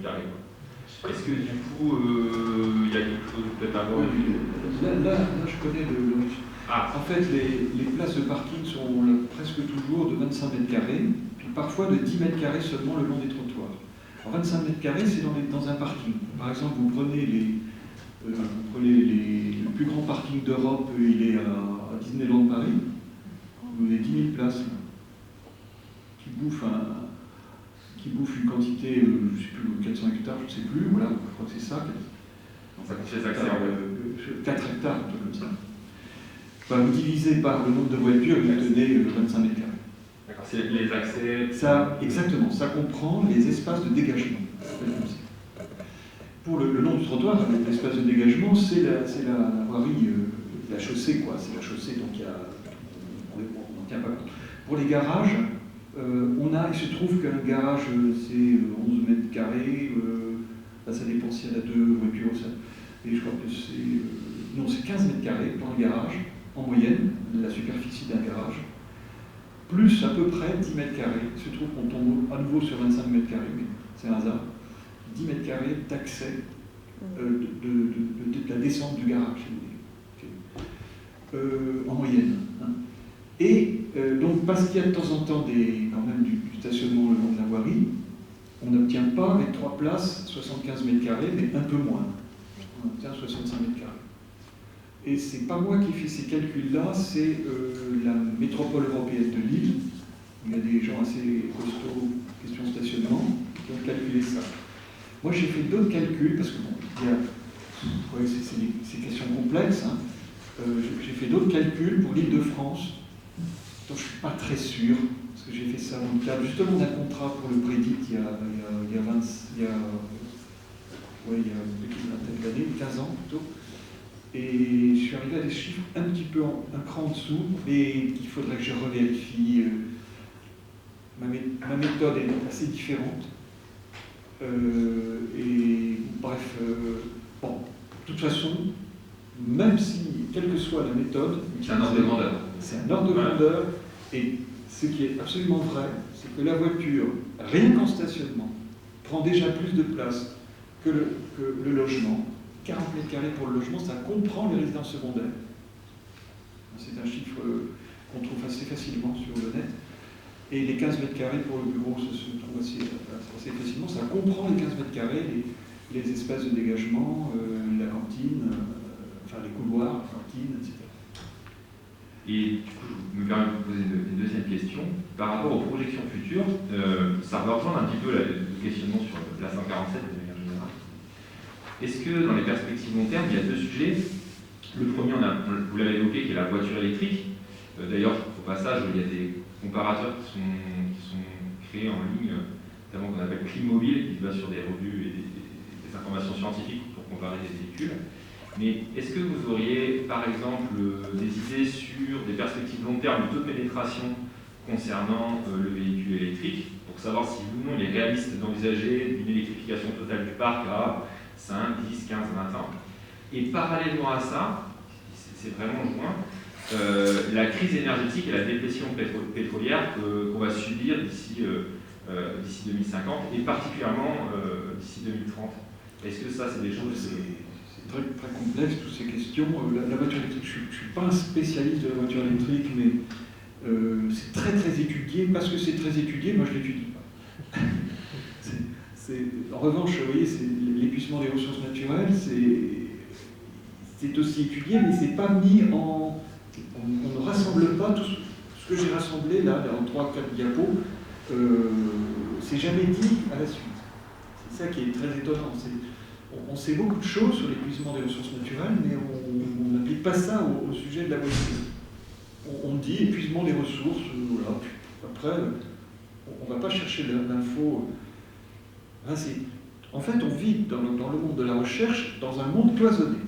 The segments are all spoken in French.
carrés. Est-ce que du coup, il y a quelque chose peut-être à voir? Là, je connais l'origine. Ah. En fait, les places de parking sont presque toujours de 25 mètres carrés, puis parfois de 10 mètres carrés seulement le long des trottoirs. Alors 25 mètres carrés, c'est dans un parking. Par exemple, vous prenez le plus grand parking d'Europe, il est à Disneyland Paris. Vous avez 10 000 places là, qui bouffent une quantité, je ne sais plus, 400 hectares, je ne sais plus, voilà, je crois que c'est ça. Donc ça coûte les accès 4 hectares, un truc comme ça. Enfin, vous divisez par le nombre de voitures, vous obtenez 25 mètres carrés. D'accord, c'est les accès. Ça, exactement, ça comprend les espaces de dégagement. Pour le long du trottoir, l'espace de dégagement, c'est la voirie, la chaussée, quoi. C'est la chaussée, donc on n'en tient pas compte. Pour les garages, il se trouve qu'un garage, c'est 11 mètres carrés, là, ça dépend s'il y en a 2 voitures, ça, et je crois que c'est 15 mètres carrés pour un garage, en moyenne, la superficie d'un garage, plus à peu près 10 mètres carrés. Il se trouve qu'on tombe à nouveau sur 25 mètres carrés, mais c'est un hasard. 10 mètres carrés d'accès de la descente du garage, si vous voulez. En moyenne. Hein. Et donc, parce qu'il y a de temps en temps quand même du stationnement le long de la voirie, on n'obtient pas avec 3 places 75 mètres carrés, mais un peu moins. On obtient 65 mètres carrés. Et c'est pas moi qui fais ces calculs-là, c'est la métropole européenne de Lille. Il y a des gens assez costauds, question stationnement, qui ont calculé ça. Moi, j'ai fait d'autres calculs, parce que bon, c'est des questions complexes. Hein. J'ai fait d'autres calculs pour l'Île-de-France, dont je ne suis pas très sûr, parce que j'ai fait ça dans le cadre justement d'un contrat pour le Prédit il y a une vingtaine d'années, 15 ans plutôt. Et je suis arrivé à des chiffres un petit peu un cran en dessous, mais il faudrait que je revérifie. Ma méthode est assez différente. Et bref, bon, de toute façon, même si, quelle que soit la méthode, c'est un ordre de grandeur. C'est un ordre de grandeur, et ce qui est absolument vrai, c'est que la voiture, rien qu'en stationnement, prend déjà plus de place que le logement. 40 mètres carrés pour le logement, ça comprend les résidences secondaires. C'est un chiffre qu'on trouve assez facilement sur le net. Et les 15 mètres carrés pour le bureau, ça se trouve assez facilement. Ça comprend les 15 mètres carrés, les espaces de dégagement, la cantine, enfin les couloirs, la cantine, etc. Et du coup, je me permets de vous poser une deuxième question. Par rapport aux projections futures, ça va reprendre un petit peu le questionnement sur la 147 de manière générale. Est-ce que dans les perspectives long terme, il y a 2 sujets? Le premier, vous l'avez évoqué, qui est la voiture électrique. D'ailleurs, au passage, il y a des comparateurs qui sont créés en ligne, notamment qu'on appelle Climobile, qui va sur des revues et des informations scientifiques pour comparer des véhicules. Mais est-ce que vous auriez, par exemple, des idées sur des perspectives long terme de taux de pénétration concernant le véhicule électrique, pour savoir si ou non il est réaliste d'envisager une électrification totale du parc à 5, 10, 15, 20 ans? Et parallèlement à ça, c'est vraiment joint, la crise énergétique et la dépression pétrolière qu'on va subir d'ici 2050 et particulièrement d'ici 2030. Est-ce que ça, c'est des choses... C'est très, très complexe, toutes ces questions. La voiture électrique, je ne suis pas un spécialiste de la voiture électrique, mais c'est très très étudié. Parce que c'est très étudié, moi je ne l'étudie pas. En revanche, vous voyez, l'épuisement des ressources naturelles, c'est aussi étudié, mais c'est pas mis en... On ne rassemble pas tout ce que j'ai rassemblé là, en 3-4 diapos, c'est jamais dit à la suite. C'est ça qui est très étonnant. On sait beaucoup de choses sur l'épuisement des ressources naturelles, mais on n'applique pas ça au sujet de la voiture. On dit épuisement des ressources, voilà. Après, on ne va pas chercher l'info. En fait, on vit dans le monde de la recherche dans un monde cloisonné.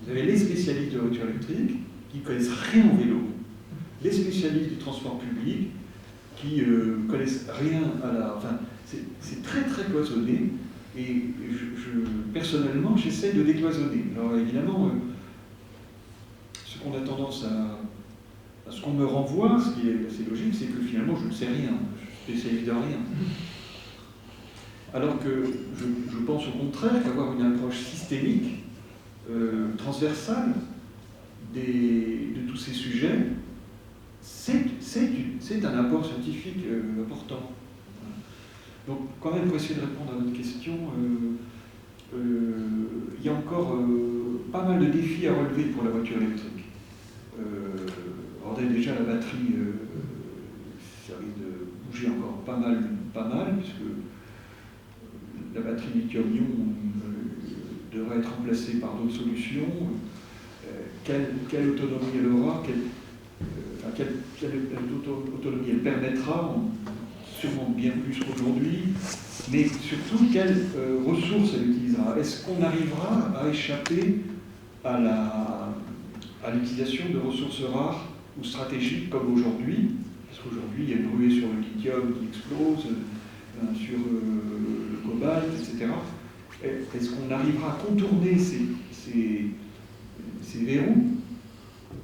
Vous avez les spécialistes de voitures électriques qui ne connaissent rien au vélo, les spécialistes du transport public qui connaissent rien à la... Enfin, c'est très très cloisonné. Et personnellement, j'essaie de décloisonner. Alors évidemment, ce qu'on a tendance à ce qu'on me renvoie, ce qui est assez logique, c'est que finalement, je ne sais rien. Je suis spécialiste de rien. Alors que je pense au contraire qu'avoir une approche systémique, transversale de tous ces sujets, c'est un apport scientifique important. Donc, quand même, pour essayer de répondre à votre question, il y a encore pas mal de défis à relever pour la voiture électrique. Déjà, la batterie, ça risque de bouger encore pas mal, puisque la batterie lithium-ion devrait être remplacée par d'autres solutions. Quelle autonomie elle aura, quelle autonomie elle permettra, sûrement bien plus qu'aujourd'hui, mais surtout quelles ressources elle utilisera. Est-ce qu'on arrivera à échapper à l'utilisation de ressources rares ou stratégiques comme aujourd'hui? Parce qu'aujourd'hui, il y a une ruée sur le lithium qui explose, sur le cobalt, etc. Est-ce qu'on arrivera à contourner ces verrous?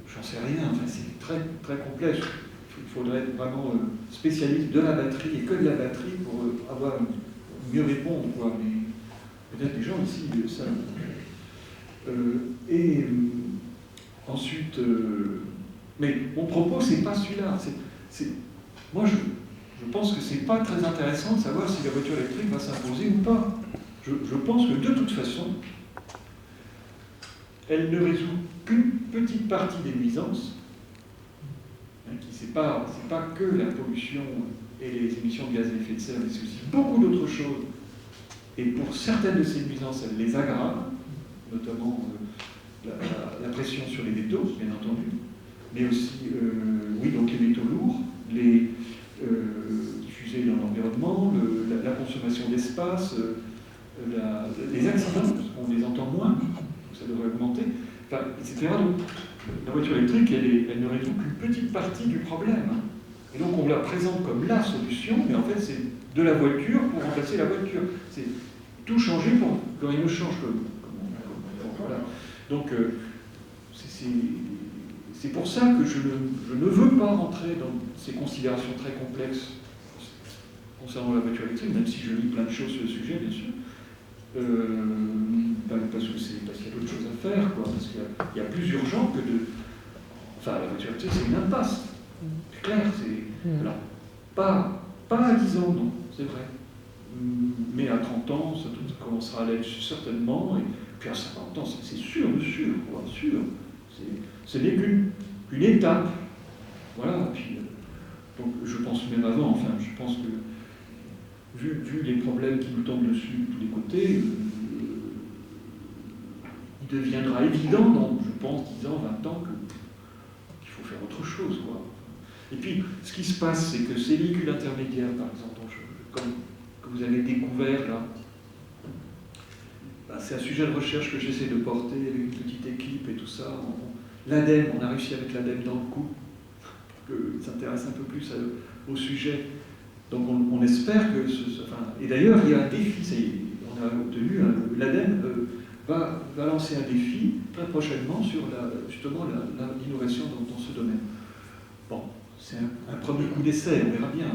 J'en sais rien, enfin, c'est très, très complexe. Il faudrait être vraiment spécialiste de la batterie et que de la batterie pour mieux répondre, quoi. Mais peut-être les gens ici le savent. Ensuite, mais mon propos, c'est pas celui-là. Moi, je pense que c'est pas très intéressant de savoir si la voiture électrique va s'imposer ou pas. Je pense que de toute façon, elle ne résout qu'une petite partie des nuisances, c'est pas que la pollution et les émissions de gaz à effet de serre, mais c'est aussi beaucoup d'autres choses. Et pour certaines de ces nuisances, elle les aggrave, notamment la pression sur les métaux, bien entendu, mais aussi, oui, donc les métaux lourds, les diffusés dans l'environnement, la consommation d'espace, les accidents, on les entend moins, ça devrait augmenter, enfin, etc. Donc, la voiture électrique, elle ne résout qu'une petite partie du problème. Et donc, on la présente comme la solution, mais en fait, c'est de la voiture pour remplacer la voiture. C'est tout changer pour que rien ne change. Voilà. Donc, c'est pour ça que je ne veux pas rentrer dans ces considérations très complexes concernant la voiture électrique, même si je lis plein de choses sur le sujet, bien sûr. Parce qu'il y a d'autres choses à faire, quoi, parce qu'il y a plus urgent que de... Enfin, la voiture électrique, c'est une impasse. C'est clair, c'est... Alors, pas à 10 ans, non, c'est vrai. Mais à 30 ans, ça commencera à l'être certainement, et puis à 50 ans, c'est sûr, quoi, sûr. Ce n'est qu'une étape. Voilà, puis, donc je pense même avant, enfin, je pense que, vu les problèmes qui nous tombent dessus de tous les côtés, il deviendra évident dans, je pense, 10 ans, 20 ans, qu'il faut faire autre chose, quoi. Et puis, ce qui se passe, c'est que ces véhicules intermédiaires, par exemple, que vous avez découvert là, c'est un sujet de recherche que j'essaie de porter avec une petite équipe et tout ça. L'ADEME, on a réussi avec l'ADEME dans le coup, pour qu'ils s'intéressent un peu plus au sujet. Donc on espère que... et d'ailleurs, il y a un défi, ça y est, on a obtenu, l'ADEME va lancer un défi très prochainement sur justement l'innovation dans ce domaine. Bon, c'est un premier coup d'essai, on verra bien.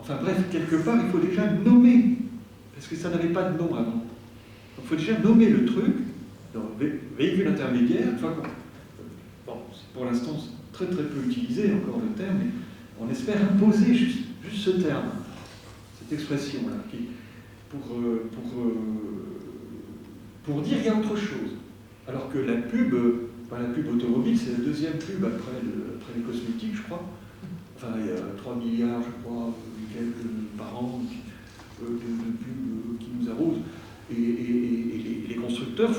Enfin bref, quelque part, il faut déjà nommer, parce que ça n'avait pas de nom avant. Donc il faut déjà nommer le truc, donc véhicule intermédiaire, bon, pour l'instant, c'est très très peu utilisé encore le terme, mais on espère imposer juste ce terme, cette expression-là, pour dire qu'il y a autre chose. Alors que la pub automobile, c'est la deuxième pub après les cosmétiques, je crois. Enfin, il y a 3 milliards, je crois, quelques par an de pubs qui nous arrosent. Et les constructeurs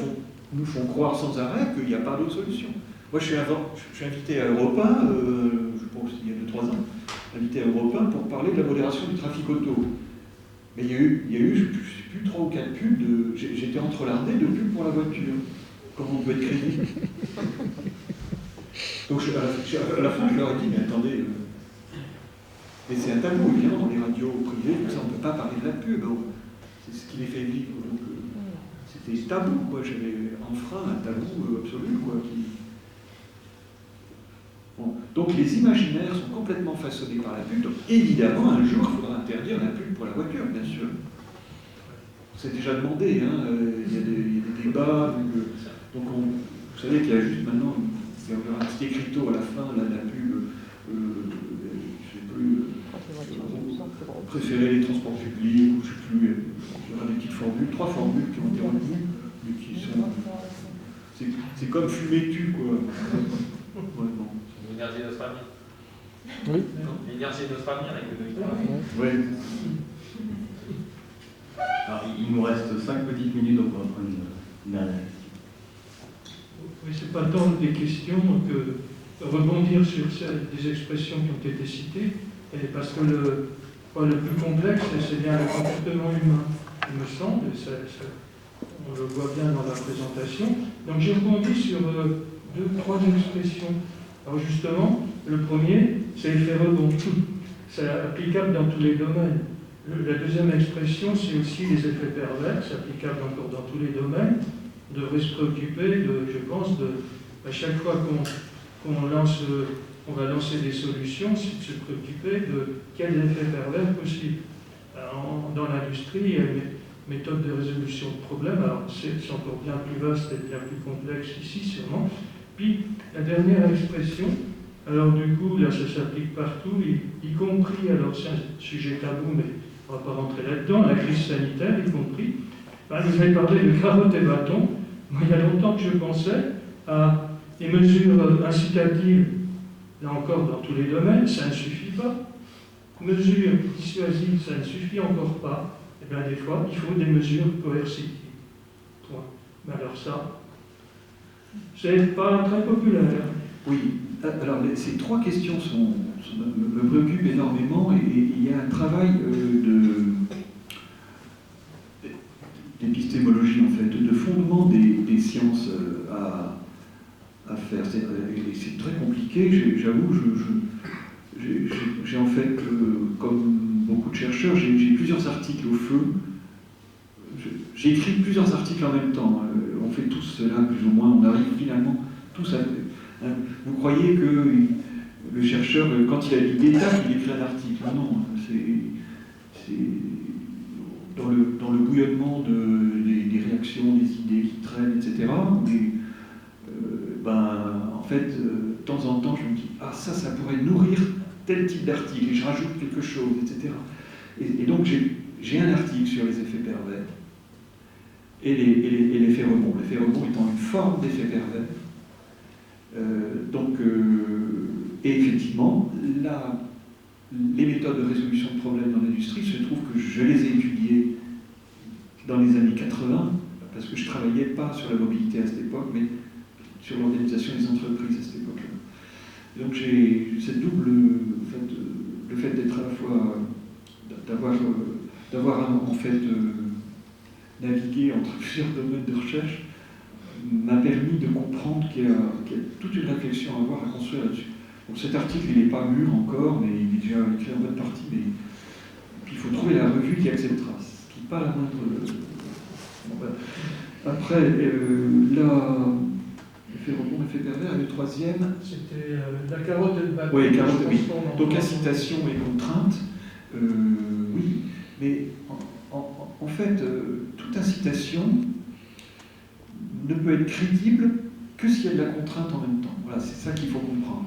nous font croire sans arrêt qu'il n'y a pas d'autre solution. Moi, je suis invité à Europe 1, je pense qu'il y a 2-3 ans, invité à Europe 1 pour parler de la modération du trafic auto. Mais il y a eu je ne sais plus, 3 ou 4 pubs, j'étais entrelardé de pubs pour la voiture. Comment on peut être crédible? Donc à la fin, je leur ai dit, mais attendez, mais c'est un tabou, évidemment, dans les radios privées, tout ça, on ne peut pas parler de la pub. C'est ce qui les fait vivre. Donc, c'était tabou, quoi. J'avais enfreint un tabou absolu, quoi. Bon. Donc les imaginaires sont complètement façonnés par la pub. Donc évidemment, un jour, il faudra interdire la pub pour la voiture, bien sûr. c'est déjà demandé, hein, il y a des débats, donc vous savez qu'il y a juste maintenant, il y aura un petit écriteau à la fin, là, la pub, je ne sais plus, préférer les transports publics, ou je ne sais plus, il y aura des petites formules, 3 formules qui ont été retenues, mais qui sont... C'est comme fumer tu, quoi. Vraiment. L'énergie de famille. Oui. L'énergie de famille avec le Oui. Alors, il nous reste 5 petites minutes, donc on va prendre une dernière. Oui, c'est pas tant des questions que rebondir sur des expressions qui ont été citées, et parce que le plus complexe, c'est bien le comportement humain, il me semble, et on le voit bien dans la présentation. Donc j'ai rebondi sur 2-3 expressions. Alors justement, le premier, c'est l'effet rebond. C'est applicable dans tous les domaines. La deuxième expression, c'est aussi les effets pervers, c'est applicable encore dans tous les domaines. On devrait se préoccuper, je pense, à chaque fois qu'on va lancer des solutions, c'est de se préoccuper de quels effets pervers possibles. Dans l'industrie, il y a une méthode de résolution de problèmes, alors c'est encore bien plus vaste et bien plus complexe ici sûrement. Puis la dernière expression, alors du coup, là ça s'applique partout, y compris, alors c'est un sujet tabou, mais on ne va pas rentrer là-dedans, la crise sanitaire y compris. Vous avez parlé de carottes et bâtons. Moi, il y a longtemps que je pensais à des mesures incitatives, là encore dans tous les domaines, ça ne suffit pas. Mesures dissuasives, ça ne suffit encore pas. Et bien des fois, il faut des mesures coercitives. Point. Mais alors ça, c'est pas très populaire. Oui, alors ces 3 questions me préoccupent énormément et il y a un travail d'épistémologie, en fait, de fondement des sciences à faire. C'est très compliqué, j'avoue, j'ai en fait, comme beaucoup de chercheurs, j'ai plusieurs articles au feu. J'ai écrit plusieurs articles en même temps. On fait tous cela, plus ou moins. On arrive finalement tous à... Vous croyez que le chercheur, quand il a l'idée d'étape, il écrit un article. Non, c'est dans le bouillonnement des réactions, des idées qui traînent, etc. En fait, de temps en temps, je me dis, ah ça pourrait nourrir tel type d'article, et je rajoute quelque chose, etc. Et donc j'ai un article sur les effets pervers et l'effet rebond. L'effet rebond étant une forme d'effet pervers. Et effectivement, les méthodes de résolution de problèmes dans l'industrie, il se trouve que je les ai étudiées dans les années 80, parce que je ne travaillais pas sur la mobilité à cette époque, mais sur l'organisation des entreprises à cette époque-là. Donc j'ai cette double, le fait d'être à la fois, d'avoir en fait navigué entre plusieurs domaines de recherche, m'a permis de comprendre qu'il y a toute une réflexion à avoir, à construire là-dessus. Donc cet article, il n'est pas mûr encore, mais il est déjà écrit en bonne partie, mais puis il faut trouver la revue qui acceptera, ce qui n'est pas la moindre... Après, l'effet rebond, effet pervers, et le troisième... C'était la carotte et le bâton. Oui, carotte, oui. Donc incitation et contrainte, oui, mais en fait, toute incitation ne peut être crédible que s'il y a de la contrainte en même temps. Voilà, c'est ça qu'il faut comprendre.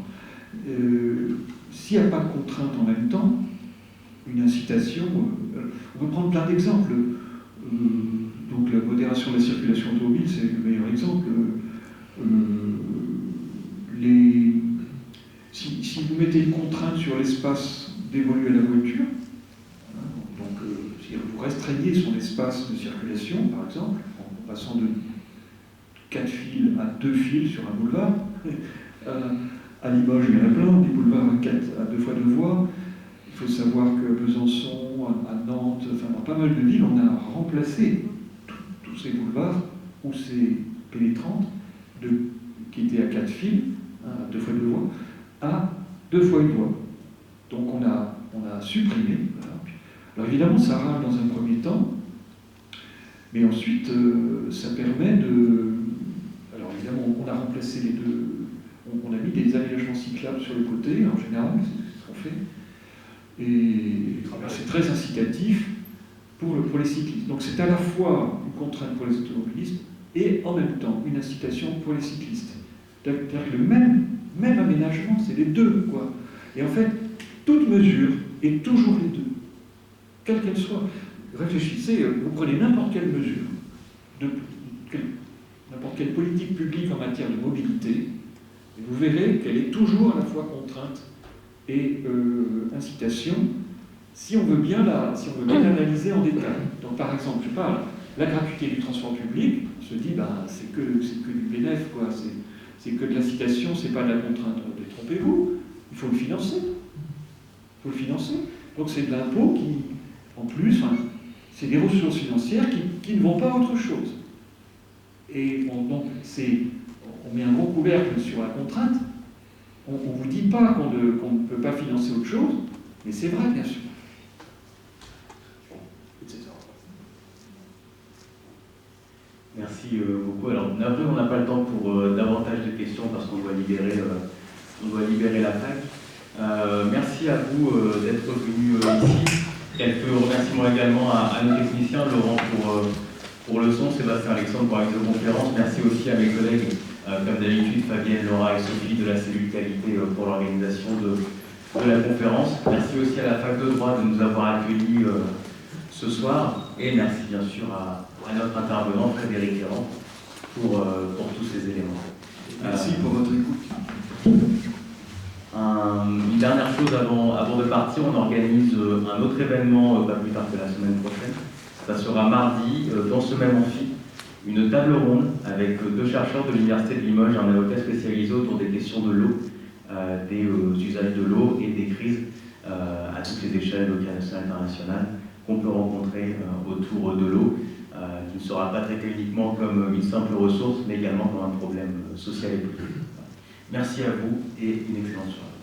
S'il n'y a pas de contrainte en même temps, une incitation, on peut prendre plein d'exemples. Donc la modération de la circulation automobile, c'est le meilleur exemple. Si vous mettez une contrainte sur l'espace dévolu à la voiture, donc si vous restreignez son espace de circulation, par exemple, en passant de 4 fils à 2 fils sur un boulevard. À Limoges, il y en a plein, des boulevards à 2 fois 2 voies. Il faut savoir que Besançon, à Nantes, enfin dans pas mal de villes, on a remplacé tous ces boulevards ou ces pénétrantes qui étaient à 4 fils, à 2 fois 2 voies, à 2 fois 1 voie. Donc on a supprimé. Voilà. Alors évidemment, ça râle dans un premier temps, mais ensuite, ça permet de... Alors évidemment, on a remplacé les deux... On a mis des aménagements cyclables sur le côté, en général, c'est ce qu'on fait. Et c'est très incitatif pour les cyclistes. Donc c'est à la fois une contrainte pour les automobilistes et en même temps une incitation pour les cyclistes. C'est-à-dire que le même aménagement, c'est les deux, quoi. Et en fait, toute mesure est toujours les deux, quelle qu'elle soit. Réfléchissez, vous prenez n'importe quelle mesure, n'importe quelle politique publique en matière de mobilité, et vous verrez qu'elle est toujours à la fois contrainte et incitation, si on veut bien l'analyser en détail. Donc par exemple, je parle, la gratuité du transport public, on se dit, c'est que du bénéfice, quoi. C'est que de l'incitation, c'est pas de la contrainte. Détrompez-vous, il faut le financer. Il faut le financer. Donc c'est de l'impôt qui, en plus, c'est des ressources financières qui ne vont pas à autre chose. Et on met un gros couvercle sur la contrainte. On ne vous dit pas qu'on ne peut pas financer autre chose, mais c'est vrai, bien sûr. Etc. Merci beaucoup. Alors, après, on n'a pas le temps pour davantage de questions parce qu'on doit libérer la fac. Merci à vous d'être venus ici. Quelques remerciements également à nos techniciens, Laurent pour le son, Sébastien Alexandre pour la conférence. Merci aussi à mes collègues, comme d'habitude, Fabienne, Laura et Sophie de la cellule qualité pour l'organisation de la conférence. Merci aussi à la fac de droit de nous avoir accueillis ce soir. Et merci bien sûr à notre intervenant, Frédéric Ferrand, pour tous ces éléments. Merci pour votre écoute. Une dernière chose avant de partir, on organise un autre événement pas plus tard que la semaine prochaine. Ça sera mardi, dans ce même amphi, une table ronde avec 2 chercheurs de l'Université de Limoges, un avocat spécialisé autour des questions de l'eau, des usages de l'eau et des crises à toutes les échelles, locales, nationales, internationales, qu'on peut rencontrer autour de l'eau, qui ne sera pas traité uniquement comme une simple ressource, mais également comme un problème social et politique. Merci à vous et une excellente soirée.